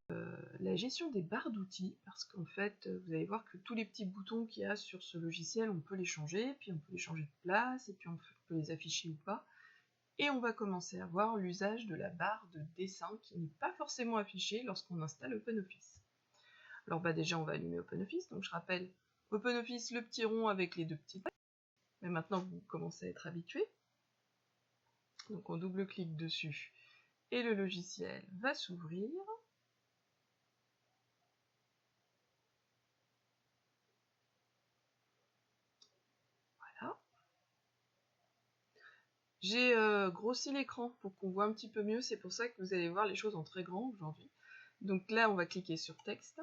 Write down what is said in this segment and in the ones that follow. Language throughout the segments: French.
la gestion des barres d'outils, parce qu'en fait, vous allez voir que tous les petits boutons qu'il y a sur ce logiciel, on peut les changer, puis on peut les changer de place, et puis on peut les afficher ou pas. Et on va commencer à voir l'usage de la barre de dessin qui n'est pas forcément affichée lorsqu'on installe OpenOffice. Alors déjà, on va allumer OpenOffice, donc je rappelle OpenOffice, le petit rond avec les deux petites traits. Mais maintenant, vous commencez à être habitué. Donc on double-clique dessus et le logiciel va s'ouvrir. Voilà. J'ai grossi l'écran pour qu'on voit un petit peu mieux, c'est pour ça que vous allez voir les choses en très grand aujourd'hui. Donc là, on va cliquer sur texte.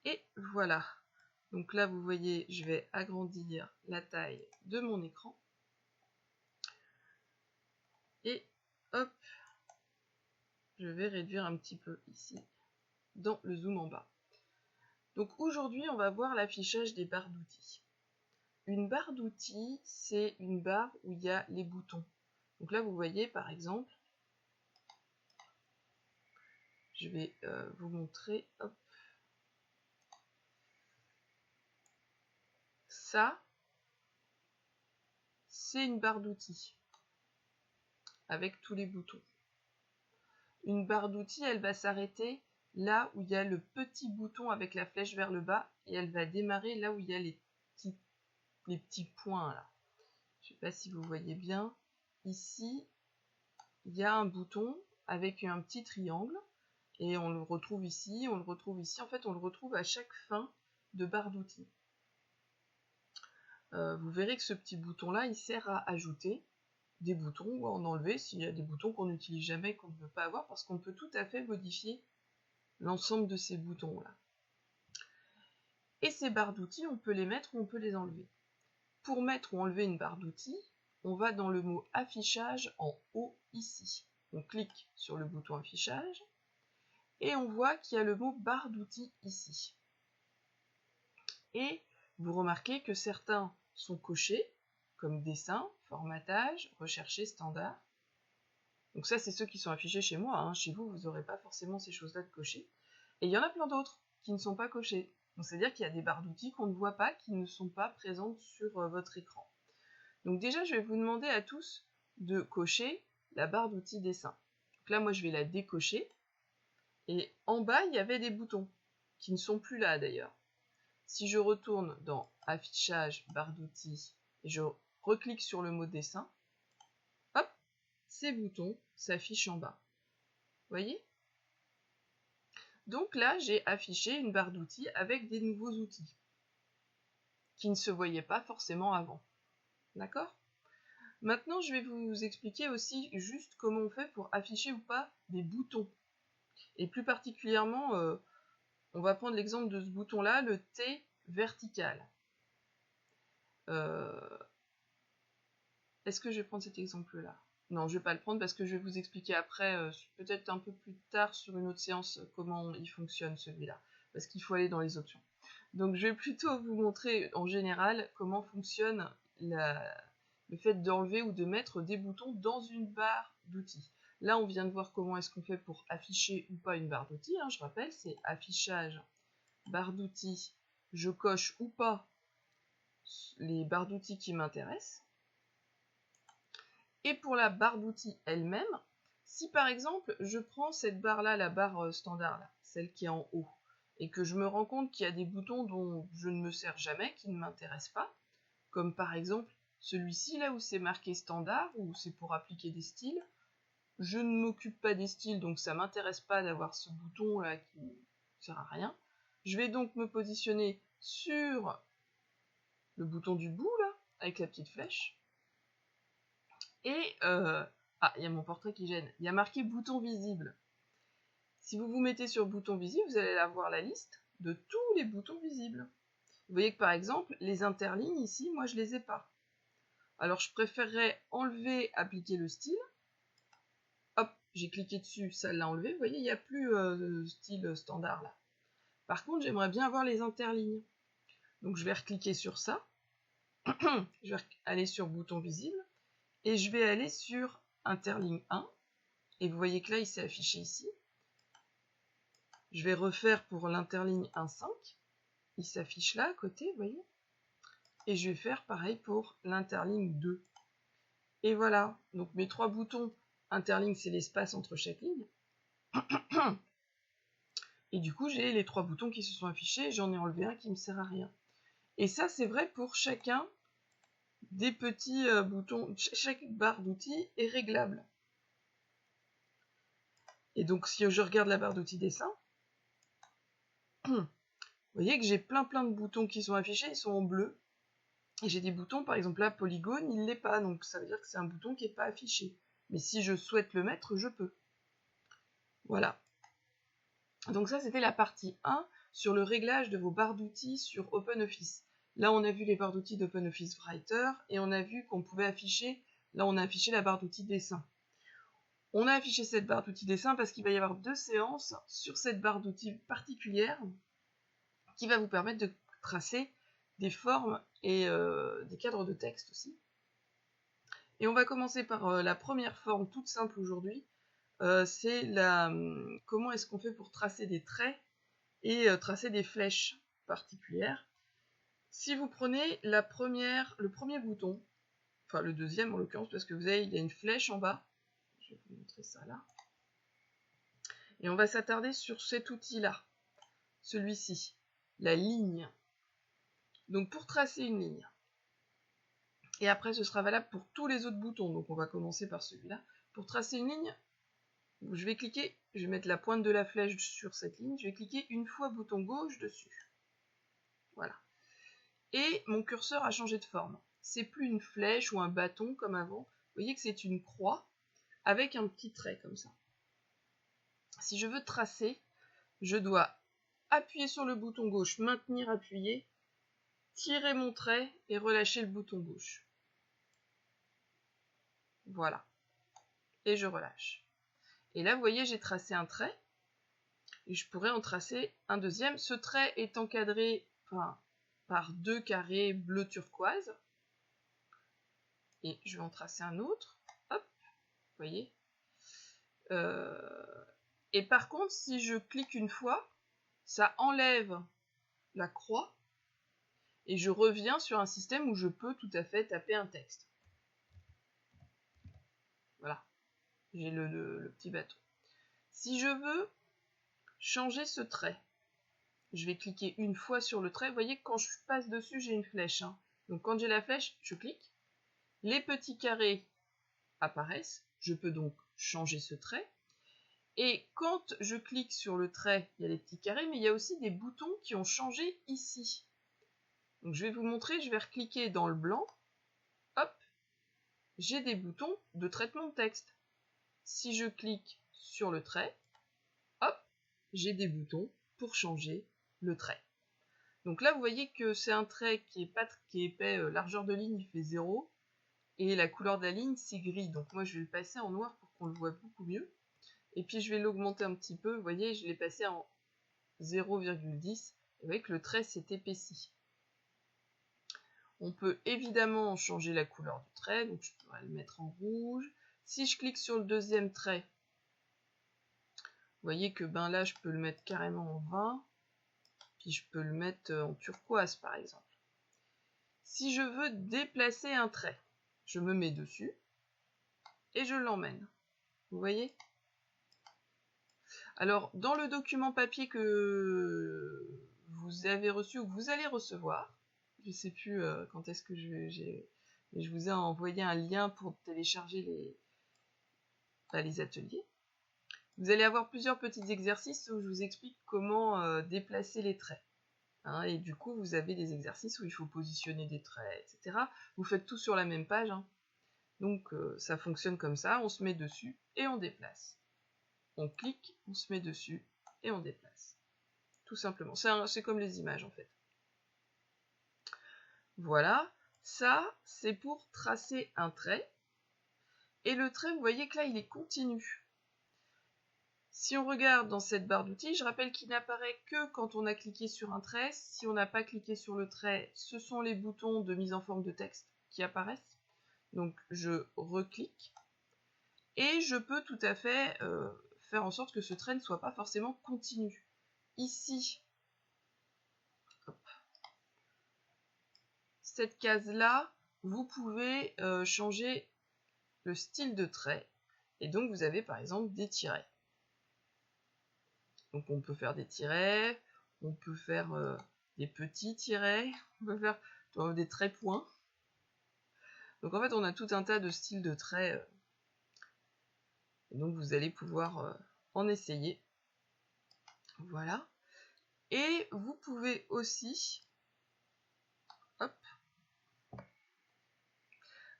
Et voilà. Donc là, vous voyez, je vais agrandir la taille de mon écran. Et hop, je vais réduire un petit peu ici, dans le zoom en bas. Donc aujourd'hui, on va voir l'affichage des barres d'outils. Une barre d'outils, c'est une barre où il y a les boutons. Donc là, vous voyez, par exemple, je vais vous montrer, hop, ça, c'est une barre d'outils, avec tous les boutons. Une barre d'outils, elle va s'arrêter là où il y a le petit bouton avec la flèche vers le bas, et elle va démarrer là où il y a les petits points là. Je ne sais pas si vous voyez bien. Ici, il y a un bouton avec un petit triangle, et on le retrouve ici, on le retrouve ici. En fait, on le retrouve à chaque fin de barre d'outils. Vous verrez que ce petit bouton-là, il sert à ajouter des boutons ou à en enlever s'il y a des boutons qu'on n'utilise jamais et qu'on ne veut pas avoir, parce qu'on peut tout à fait modifier l'ensemble de ces boutons-là. Et ces barres d'outils, on peut les mettre ou on peut les enlever. Pour mettre ou enlever une barre d'outils, on va dans le mot affichage en haut ici. On clique sur le bouton affichage et on voit qu'il y a le mot barre d'outils ici. Et vous remarquez que certains sont cochés, comme dessin, formatage, rechercher, standard. Donc ça, c'est ceux qui sont affichés chez moi. Hein. Chez vous, vous n'aurez pas forcément ces choses-là de cocher. Et il y en a plein d'autres qui ne sont pas cochés. Donc c'est-à-dire qu'il y a des barres d'outils qu'on ne voit pas, qui ne sont pas présentes sur votre écran. Donc déjà, je vais vous demander à tous de cocher la barre d'outils dessin. Donc là, moi, je vais la décocher. Et en bas, il y avait des boutons, qui ne sont plus là d'ailleurs. Si je retourne dans affichage, barre d'outils, et je reclique sur le mot dessin, hop, ces boutons s'affichent en bas. Vous voyez? Donc là, j'ai affiché une barre d'outils avec des nouveaux outils qui ne se voyaient pas forcément avant. D'accord? Maintenant, je vais vous expliquer aussi juste comment on fait pour afficher ou pas des boutons. Et plus particulièrement, on va prendre l'exemple de ce bouton-là, le T vertical. Est-ce que je vais prendre cet exemple-là? Non, je ne vais pas le prendre parce que je vais vous expliquer après, peut-être un peu plus tard sur une autre séance, comment il fonctionne celui-là. Parce qu'il faut aller dans les options. Donc je vais plutôt vous montrer en général comment fonctionne le fait d'enlever ou de mettre des boutons dans une barre d'outils. Là, on vient de voir comment est-ce qu'on fait pour afficher ou pas une barre d'outils. Hein, je rappelle, c'est affichage, barre d'outils, je coche ou pas les barres d'outils qui m'intéressent. Et pour la barre d'outils elle-même, si par exemple je prends cette barre-là, la barre standard, là, celle qui est en haut, et que je me rends compte qu'il y a des boutons dont je ne me sers jamais, qui ne m'intéressent pas, comme par exemple celui-ci là où c'est marqué standard, où c'est pour appliquer des styles, je ne m'occupe pas des styles, donc ça ne m'intéresse pas d'avoir ce bouton là qui ne sert à rien. Je vais donc me positionner sur le bouton du bout là, avec la petite flèche, et ah, il y a mon portrait qui gêne. Il y a marqué bouton visible. Si vous vous mettez sur bouton visible, vous allez avoir la liste de tous les boutons visibles. Vous voyez que par exemple, les interlignes ici, moi je les ai pas. Alors je préférerais enlever, appliquer le style. Hop, j'ai cliqué dessus, ça l'a enlevé. Vous voyez, il n'y a plus style standard là. Par contre, j'aimerais bien avoir les interlignes. Donc je vais recliquer sur ça. Je vais aller sur bouton visible et je vais aller sur interligne 1. Et vous voyez que là, il s'est affiché ici. Je vais refaire pour l'interligne 1,5. Il s'affiche là à côté, vous voyez. Et je vais faire pareil pour l'interligne 2. Et voilà. Donc mes 3 boutons, interligne, c'est l'espace entre chaque ligne. Et du coup, j'ai les 3 boutons qui se sont affichés. J'en ai enlevé un qui ne me sert à rien. Et ça, c'est vrai pour chacun des petits boutons. Chaque barre d'outils est réglable. Et donc, si je regarde la barre d'outils dessin, vous voyez que j'ai plein de boutons qui sont affichés, ils sont en bleu. Et j'ai des boutons, par exemple là, polygone, il ne l'est pas, donc ça veut dire que c'est un bouton qui n'est pas affiché. Mais si je souhaite le mettre, je peux. Voilà. Donc ça, c'était la partie 1 sur le réglage de vos barres d'outils sur OpenOffice. Là, on a vu les barres d'outils d'OpenOffice Writer, et on a vu qu'on pouvait afficher, là on a affiché la barre d'outils dessin. On a affiché cette barre d'outils dessin parce qu'il va y avoir 2 séances sur cette barre d'outils particulière qui va vous permettre de tracer des formes et des cadres de texte aussi. Et on va commencer par la première forme toute simple aujourd'hui. C'est comment est-ce qu'on fait pour tracer des traits et tracer des flèches particulières. Si vous prenez le premier bouton, enfin le deuxième en l'occurrence, parce que vous voyez, il y a une flèche en bas. Je vais vous montrer ça là. Et on va s'attarder sur cet outil-là, celui-ci, la ligne. Donc pour tracer une ligne, et après ce sera valable pour tous les autres boutons, donc on va commencer par celui-là. Pour tracer une ligne, je vais cliquer, je vais mettre la pointe de la flèche sur cette ligne, je vais cliquer une fois bouton gauche dessus. Voilà. Et mon curseur a changé de forme. C'est plus une flèche ou un bâton comme avant. Vous voyez que c'est une croix avec un petit trait comme ça. Si je veux tracer, je dois appuyer sur le bouton gauche, maintenir appuyé, tirer mon trait et relâcher le bouton gauche. Voilà. Et je relâche. Et là, vous voyez, j'ai tracé un trait. Et je pourrais en tracer un deuxième. Ce trait est encadré par 2 carrés bleu turquoise. Et je vais en tracer un autre. Hop, vous voyez. Et par contre, si je clique une fois, ça enlève la croix. Et je reviens sur un système où je peux tout à fait taper un texte. Voilà. J'ai le petit bâton. Si je veux changer ce trait, je vais cliquer une fois sur le trait. Vous voyez que quand je passe dessus, j'ai une flèche. Donc quand j'ai la flèche, je clique. Les petits carrés apparaissent. Je peux donc changer ce trait. Et quand je clique sur le trait, il y a les petits carrés, mais il y a aussi des boutons qui ont changé ici. Donc je vais vous montrer, je vais recliquer dans le blanc. Hop, j'ai des boutons de traitement de texte. Si je clique sur le trait, hop, j'ai des boutons pour changer le trait. Donc là, vous voyez que c'est un trait qui est épais, largeur de ligne, il fait 0, et la couleur de la ligne, c'est gris. Donc moi, je vais le passer en noir pour qu'on le voit beaucoup mieux. Et puis, je vais l'augmenter un petit peu. Vous voyez, je l'ai passé en 0,10. Vous voyez que le trait s'est épaissi. On peut évidemment changer la couleur du trait, donc je pourrais le mettre en rouge. Si je clique sur le deuxième trait, vous voyez que là, je peux le mettre carrément en 20. Puis je peux le mettre en turquoise, par exemple. Si je veux déplacer un trait, je me mets dessus et je l'emmène. Vous voyez? Alors, dans le document papier que vous avez reçu ou que vous allez recevoir, je ne sais plus quand est-ce que je vous ai envoyé un lien pour télécharger les ateliers. Vous allez avoir plusieurs petits exercices où je vous explique comment déplacer les traits. Et du coup, vous avez des exercices où il faut positionner des traits, etc. Vous faites tout sur la même page. Donc, ça fonctionne comme ça. On se met dessus et on déplace. On clique, on se met dessus et on déplace. Tout simplement. C'est comme les images, en fait. Voilà. Ça, c'est pour tracer un trait. Et le trait, vous voyez que là, il est continu. Si on regarde dans cette barre d'outils, je rappelle qu'il n'apparaît que quand on a cliqué sur un trait. Si on n'a pas cliqué sur le trait, ce sont les boutons de mise en forme de texte qui apparaissent. Donc je reclique et je peux tout à fait faire en sorte que ce trait ne soit pas forcément continu. Ici, hop, cette case-là, vous pouvez changer le style de trait. Et donc vous avez par exemple des tirets. Donc on peut faire des tirets, on peut faire des petits tirets, on peut faire des traits points. Donc en fait on a tout un tas de styles de traits. Et donc vous allez pouvoir en essayer. Voilà. Et vous pouvez aussi hop,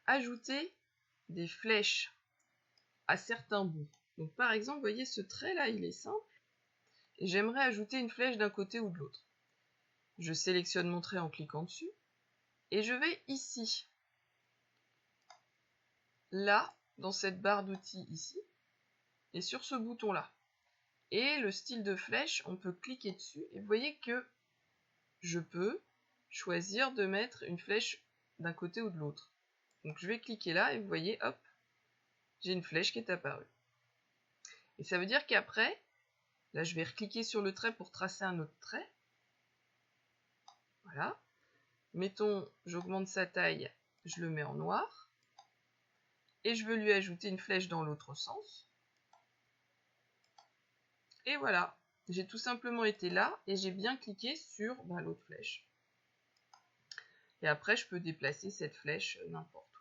ajouter des flèches à certains bouts. Donc par exemple, vous voyez ce trait là, il est simple. Et j'aimerais ajouter une flèche d'un côté ou de l'autre. Je sélectionne mon trait en cliquant dessus. Et je vais ici. Là, dans cette barre d'outils ici. Et sur ce bouton là. Et le style de flèche, on peut cliquer dessus. Et vous voyez que je peux choisir de mettre une flèche d'un côté ou de l'autre. Donc je vais cliquer là et vous voyez, hop, j'ai une flèche qui est apparue. Et ça veut dire qu'après, là je vais recliquer sur le trait pour tracer un autre trait. Voilà. Mettons, j'augmente sa taille, je le mets en noir. Et je veux lui ajouter une flèche dans l'autre sens. Et voilà, j'ai tout simplement été là et j'ai bien cliqué sur l'autre flèche. Et après, je peux déplacer cette flèche n'importe où.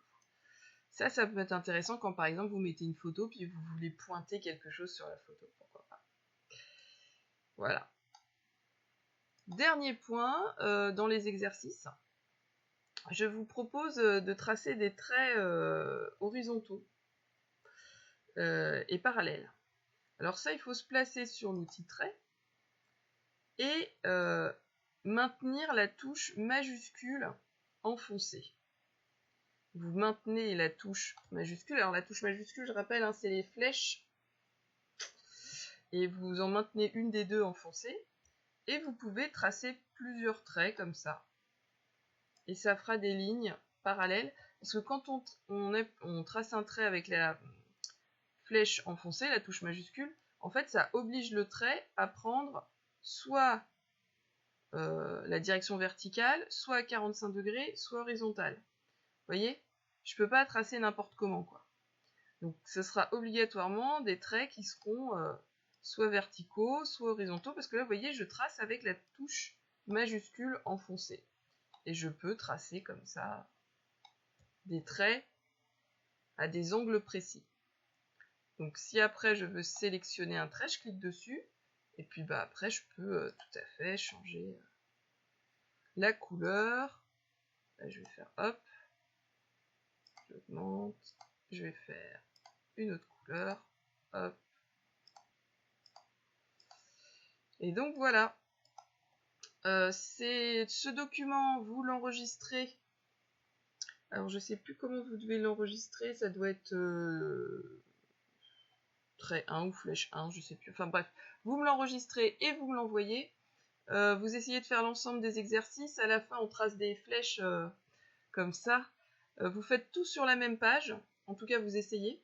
Ça peut être intéressant quand par exemple vous mettez une photo puis vous voulez pointer quelque chose sur la photo. Pourquoi pas. Voilà. Dernier point, dans les exercices, je vous propose de tracer des traits horizontaux et parallèles. Alors ça, il faut se placer sur l'outil trait et maintenir la touche majuscule enfoncée. Vous maintenez la touche majuscule. Alors la touche majuscule, je rappelle, c'est les flèches. Et vous en maintenez une des deux enfoncée. Et vous pouvez tracer plusieurs traits comme ça. Et ça fera des lignes parallèles. Parce que quand on trace un trait avec la flèche enfoncée, la touche majuscule, en fait ça oblige le trait à prendre soit la direction verticale, soit à 45 degrés, soit horizontale. Vous voyez, je peux pas tracer n'importe comment, quoi. Donc ce sera obligatoirement des traits qui seront soit verticaux, soit horizontaux, parce que là, vous voyez, je trace avec la touche majuscule enfoncée. Et je peux tracer comme ça des traits à des angles précis. Donc si après je veux sélectionner un trait, je clique dessus, et puis après je peux tout à fait changer la couleur. Là, je vais faire hop, j'augmente, je vais faire une autre couleur, hop. Et donc voilà, ce document, vous l'enregistrez. Alors je sais plus comment vous devez l'enregistrer, ça doit être trait 1 ou flèche 1, je sais plus. Enfin bref, vous me l'enregistrez et vous me l'envoyez. Vous essayez de faire l'ensemble des exercices. À la fin, on trace des flèches comme ça. Vous faites tout sur la même page. En tout cas, vous essayez.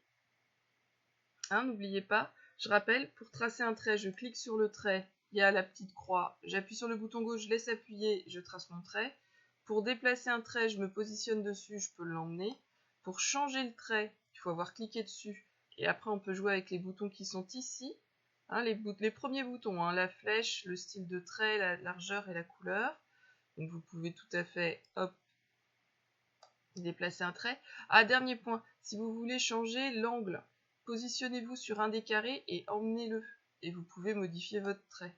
Hein, n'oubliez pas. Je rappelle, pour tracer un trait, je clique sur le trait. Il y a la petite croix. J'appuie sur le bouton gauche, je laisse appuyer, je trace mon trait. Pour déplacer un trait, je me positionne dessus, je peux l'emmener. Pour changer le trait, il faut avoir cliqué dessus. Et après, on peut jouer avec les boutons qui sont ici. Hein, les premiers boutons, hein, la flèche, le style de trait, la largeur et la couleur. Donc vous pouvez tout à fait, hop, déplacer un trait. Ah, dernier point, si vous voulez changer l'angle, positionnez-vous sur un des carrés et emmenez-le. Et vous pouvez modifier votre trait.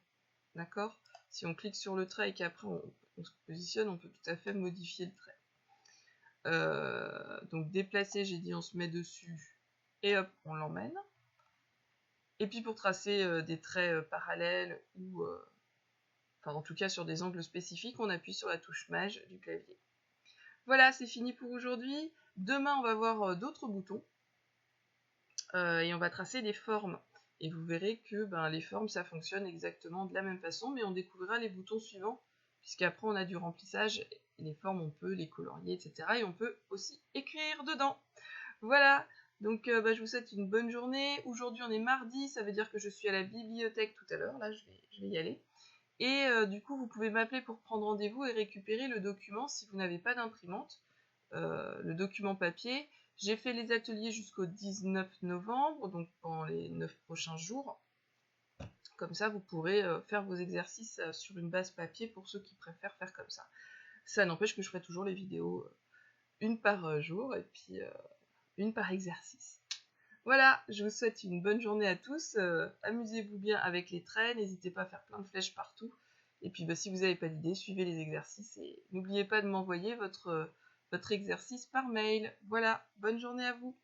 D'accord? Si on clique sur le trait et qu'après on se positionne, on peut tout à fait modifier le trait. Donc déplacer, j'ai dit on se met dessus et hop, on l'emmène. Et puis pour tracer des traits parallèles ou enfin en tout cas sur des angles spécifiques, on appuie sur la touche Maj du clavier. Voilà, c'est fini pour aujourd'hui. Demain, on va voir d'autres boutons et on va tracer des formes. et vous verrez que les formes, ça fonctionne exactement de la même façon, mais on découvrira les boutons suivants, puisqu'après on a du remplissage, et les formes, on peut les colorier, etc. Et on peut aussi écrire dedans. Voilà, donc je vous souhaite une bonne journée. Aujourd'hui on est mardi, ça veut dire que je suis à la bibliothèque tout à l'heure, là je vais y aller. Et du coup vous pouvez m'appeler pour prendre rendez-vous et récupérer le document si vous n'avez pas d'imprimante, le document papier. J'ai fait les ateliers jusqu'au 19 novembre, donc pendant les 9 prochains jours. Comme ça vous pourrez faire vos exercices sur une base papier pour ceux qui préfèrent faire comme ça. Ça n'empêche que je ferai toujours les vidéos une par jour et puis une par exercice. Voilà, je vous souhaite une bonne journée à tous, amusez-vous bien avec les traits, n'hésitez pas à faire plein de flèches partout, et puis si vous n'avez pas d'idée, suivez les exercices, et n'oubliez pas de m'envoyer votre exercice par mail. Voilà, bonne journée à vous.